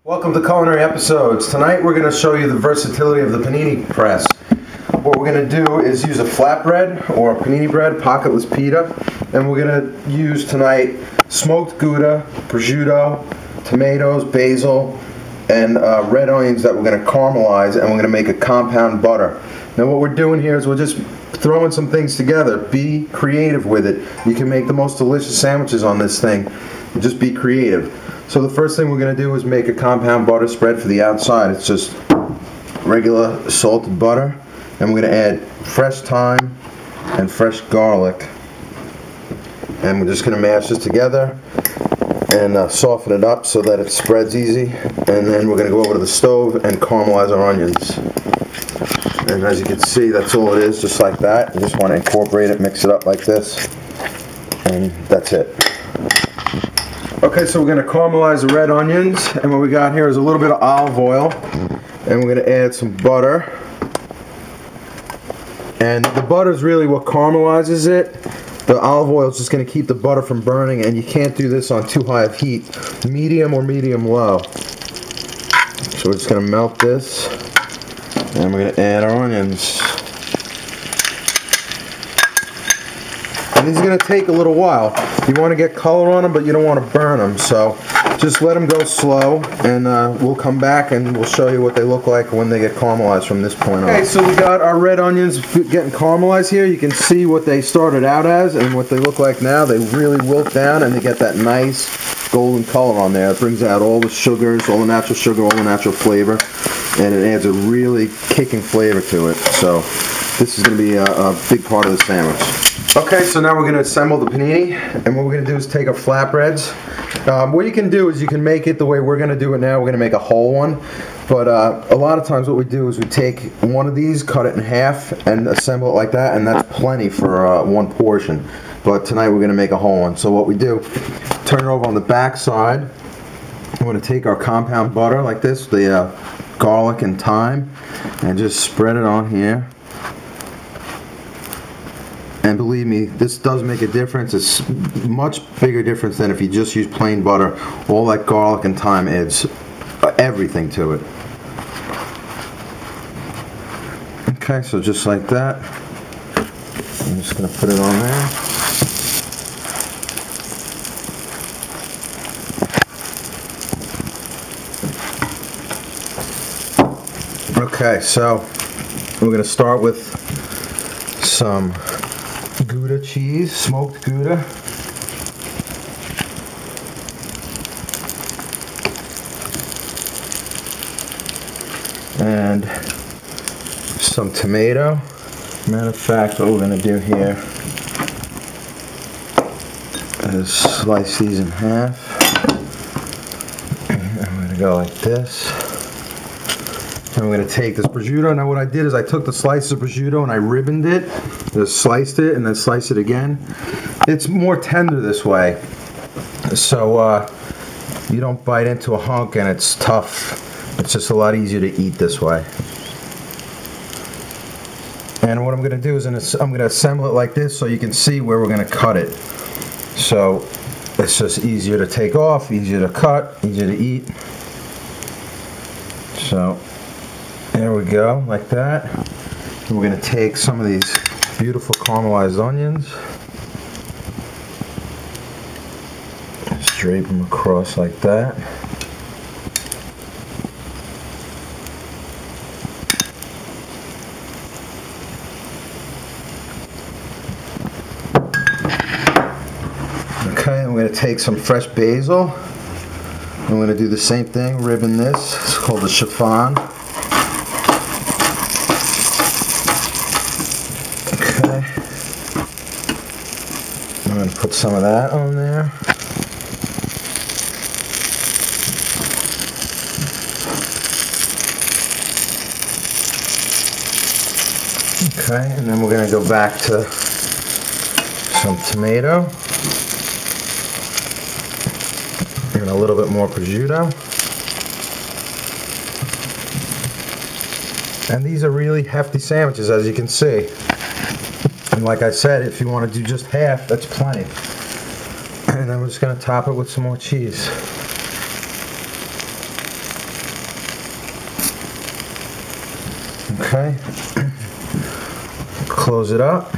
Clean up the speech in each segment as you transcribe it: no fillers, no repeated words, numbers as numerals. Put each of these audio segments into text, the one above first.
Welcome to Culinary Episodes. Tonight we're going to show you the versatility of the panini press. What we're going to do is use a flatbread or a panini bread, pocketless pita, and we're going to use tonight smoked Gouda, prosciutto, tomatoes, basil, and red onions that we're going to caramelize, and we're going to make a compound butter. Now what we're doing here is we're just throwing some things together. Be creative with it. You can make the most delicious sandwiches on this thing. Just be creative. So the first thing we're going to do is make a compound butter spread for the outside. It's just regular salted butter, and we're going to add fresh thyme and fresh garlic, and we're just going to mash this together and soften it up so that it spreads easy, and then we're going to go over to the stove and caramelize our onions. And as you can see, that's all it is, just like that. You just want to incorporate it, mix it up like this, and that's it. Okay, so we're going to caramelize the red onions, and what we got here is a little bit of olive oil, and we're going to add some butter. And the butter is really what caramelizes it. The olive oil is just going to keep the butter from burning, and you can't do this on too high of heat. Medium or medium low. So we're just going to melt this, and we're going to add our onions. And these are going to take a little while. You want to get color on them, but you don't want to burn them. So just let them go slow, and we'll come back and we'll show you what they look like when they get caramelized from this point on. Okay, so we got our red onions getting caramelized here. You can see what they started out as and what they look like now. They really wilt down, and they get that nice golden color on there. It brings out all the sugars, all the natural sugar, all the natural flavor, and it adds a really kicking flavor to it. So this is going to be a big part of the sandwich. Okay, so now we're going to assemble the panini, and what we're going to do is take our flatbreads. What you can do is you can make it the way we're going to do it now. We're going to make a whole one, but a lot of times what we do is we take one of these, cut it in half, and assemble it like that, and that's plenty for one portion. But tonight we're going to make a whole one. So what we do, turn it over on the back side. We're going to take our compound butter like this, the garlic and thyme, and just spread it on here. And believe me, this does make a difference. It's much bigger difference than if you just use plain butter. All that garlic and thyme adds everything to it. Okay, so just like that. I'm just going to put it on there. Okay, so we're going to start with some Gouda cheese, smoked Gouda. And some tomato. Matter of fact, what we're going to do here is slice these in half. And I'm going to go like this. And we're going to take this prosciutto. Now what I did is I took the slices of prosciutto and I ribboned it, just sliced it, and then sliced it again. It's more tender this way, so you don't bite into a hunk and it's tough. It's just a lot easier to eat this way. And what I'm going to do is I'm going to assemble it like this so you can see where we're going to cut it. So it's just easier to take off, easier to cut, easier to eat. So there we go, like that. And we're going to take some of these beautiful caramelized onions, just drape them across like that. Okay, and we're going to take some fresh basil. I'm going to do the same thing, ribbon this. It's called a chiffon. Okay. I'm going to put some of that on there. Okay, and then we're going to go back to some tomato. And a little bit more prosciutto. And these are really hefty sandwiches, as you can see. And like I said, if you want to do just half, that's plenty. And then we're just going to top it with some more cheese. Okay. Close it up.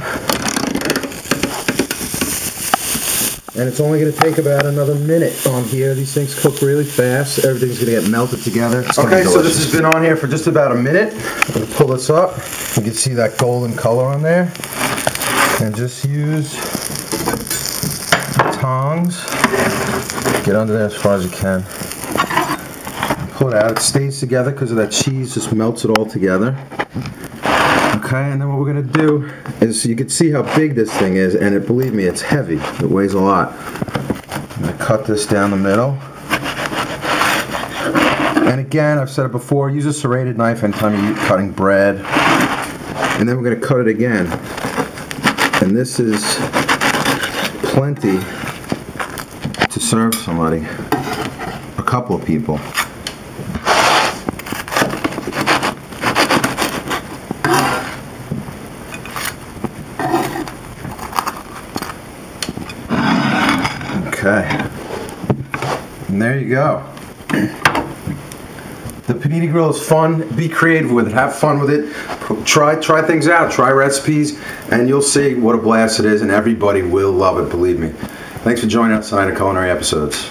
And it's only going to take about another minute on here. These things cook really fast. Everything's going to get melted together. Okay, so this has been on here for just about a minute. I'm going to pull this up. You can see that golden color on there. And just use tongs. Get under there as far as you can. Pull it out. It stays together because of that cheese. Just melts it all together. Okay, and then what we're going to do is, you can see how big this thing is, and believe me, it's heavy. It weighs a lot. I'm going to cut this down the middle. And again, I've said it before, use a serrated knife anytime you're cutting bread. And then we're going to cut it again. And this is plenty to serve somebody, a couple of people. Okay, and there you go. The panini grill is fun. Be creative with it. Have fun with it. Try things out. Try recipes, and you'll see what a blast it is, and everybody will love it, believe me. Thanks for joining us tonight at Culinary Episodes.